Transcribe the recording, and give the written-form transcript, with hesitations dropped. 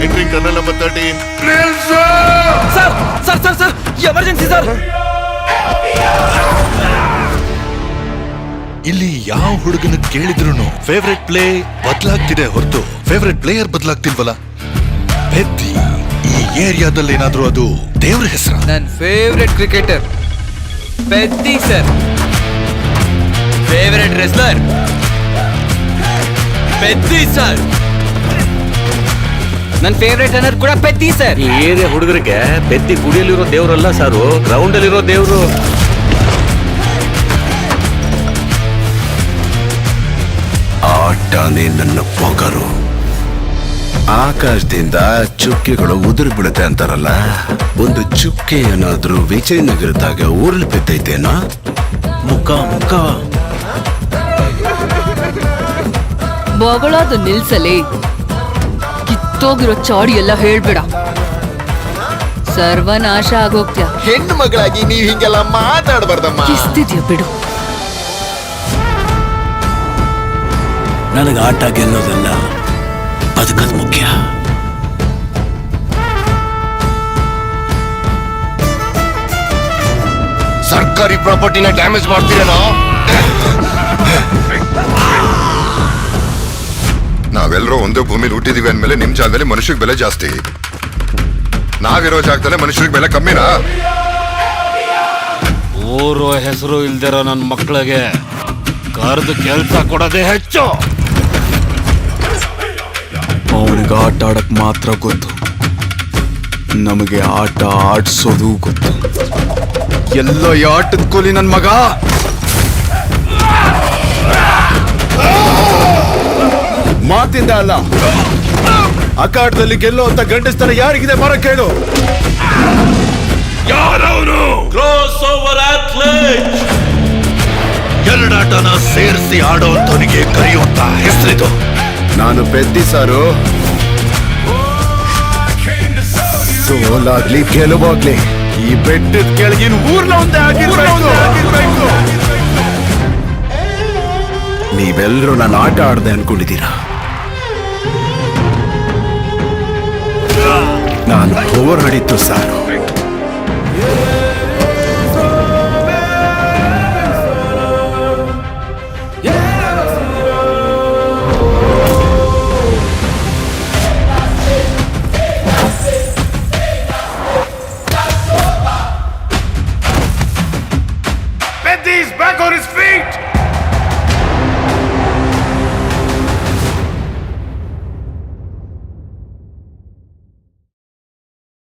Entering tunnel number 13. Sir emergency sir. ಇಲ್ಲಿ ಯಾವ ಹುಡುಗನ ಕೇಳಿದ್ರು ಫೇವ್ರೆಟ್ ಪ್ಲೇ ಬದಲಾಗ್ತಿದೆ ಹೊರತು ಫೇವ್ರೆಟ್ ಪ್ಲೇಯರ್ ಬದಲಾಗ್ತಿಲ್ವಲ್ಲ. ಪೆದ್ದಿ ಈ ಏರಿಯಾದಲ್ಲಿ ಏನಾದ್ರೂ ಅದು ದೇವ್ರ ಹೆಸರ? ನನ್ನ ಫೇವ್ರೆಟ್ ಕ್ರಿಕೆಟರ್ ಪೆದ್ದಿ ಸರ್. ಫೇವ್ರೆಟ್ ರೆಸ್ಲರ್ ಪೆದ್ದಿ ಸರ್. ನನ್ನ ಫೇವ್ರೆಟ್ ರನ್ನರ್ ಕೂಡ ಪೆದ್ದಿ ಸರ್. ಈ ಏರಿಯಾ ಹುಡುಗರಿಗೆ ಪೆದ್ದಿ ಗುಡಿಯಲ್ಲಿರೋ ದೇವ್ರಲ್ಲ ಸಾರು, ಗ್ರೌಂಡ್ ಅಲ್ಲಿರೋ ದೇವ್ರು. ಆಟನೇ ನನ್ನ ಪೊಗರು. ಆಕಾಶದಿಂದ ಚುಕ್ಕೆಗಳು ಉದುರು ಬೀಳುತ್ತೆ ಅಂತಾರಲ್ಲ, ಒಂದು ಚುಕ್ಕೆ ಏನಾದ್ರೂ ವಿಜಯನಗರದಾಗ ಊರಲ್ಲಿ ಬಿದ್ದೈತೇನೋ? ಮುಖ ಬಗಳಾದ ನಿಲ್ಸಲೇ. ಕಿತ್ತೋಗಿರೋ ಚಾಡಿ ಎಲ್ಲ ಹೇಳ್ಬೇಡ, ಸರ್ವನಾಶ ಆಗೋಗ್ತ್ಯಾ. ಹೆಣ್ಣು ಮಗಳಾಗಿ ನೀವ್ ಹಿಂಗೆಲ್ಲ ಮಾತಾಡ್ಬಾರ್ದಮ್ಮ. ಕಿಸ್ತಿದ್ಯಾ ಬಿಡು. ನನಗೆ ಆಟ ಗೆಲ್ಲೋದಲ್ಲ, ಬದುಕದ್ ಮುಖ್ಯ. ಸರ್ಕಾರಿ ಪ್ರಾಪರ್ಟಿನ ಡ್ಯಾಮೇಜ್ ಮಾಡ್ತೀರೇನೋ? ನಾವೆಲ್ಲರೂ ಒಂದೇ ಭೂಮಿಲಿ ಹುಟ್ಟಿದೀವಿ ಅಂದ್ಮೇಲೆ ನಿಮ್ ಜಾಗದಲ್ಲಿ ಮನುಷ್ಯರಿಗೆ ಬೆಲೆ ಜಾಸ್ತಿ, ನಾವಿರೋ ಜಾಗದಲ್ಲೇ ಮನುಷ್ಯರಿಗೆ ಬೆಲೆ ಕಮ್ಮಿನಾ? ಊರು ಹೆಸರು ಇಲ್ದಿರೋ ನನ್ನ ಮಕ್ಕಳಿಗೆ ಕರೆದು ಕೆಲಸ ಕೊಡೋದೇ ಹೆಚ್ಚು. ಅವನಿಗೆ ಆಟ ಆಡಕ್ ಮಾತ್ರ ಗೊತ್ತು, ನಮಗೆ ಆಟ ಆಡ್ಸೋದು ಗೊತ್ತು. ಎಲ್ಲ ಈ ಆಟದ ಕೂಲಿ ನನ್ ಮಗ. ಮಾತಿಂದ ಅಲ್ಲ, ಅಖಾಡದಲ್ಲಿ ಗೆಲ್ಲೋ ಅಂತ ಗಂಡಸ್ತರ ಯಾರಿಗಿದೆ ಬರ ಕೇಳು. ಯಾರವನು? Cross over athlete. ಎರಡಾಟನ ಸೇರಿಸಿ ಆಡೋಂಥವನಿಗೆ ಕರೆಯುವಂತ ಹೆಸರಿದು. ನಾನು ಪೆದ್ದಿ ಸಾರು. ಸೋಲಾಗ್ಲಿ ಗೆಲುವಾಗ್ಲಿ ಈ ಬೆಟ್ಟದ ಕೆಳಗಿನ ಊರ್ನ ಒಂದೇ ಆಗಿರ್ಬೇಕು. ನೀವೆಲ್ಲರೂ ನಾನು ಆಟ ಆಡ್ದೆ ಅನ್ಕೊಂಡಿದ್ದೀರಾ? ನಾನು ಹೋರಾಡಿದ್ದು ಸಾರು.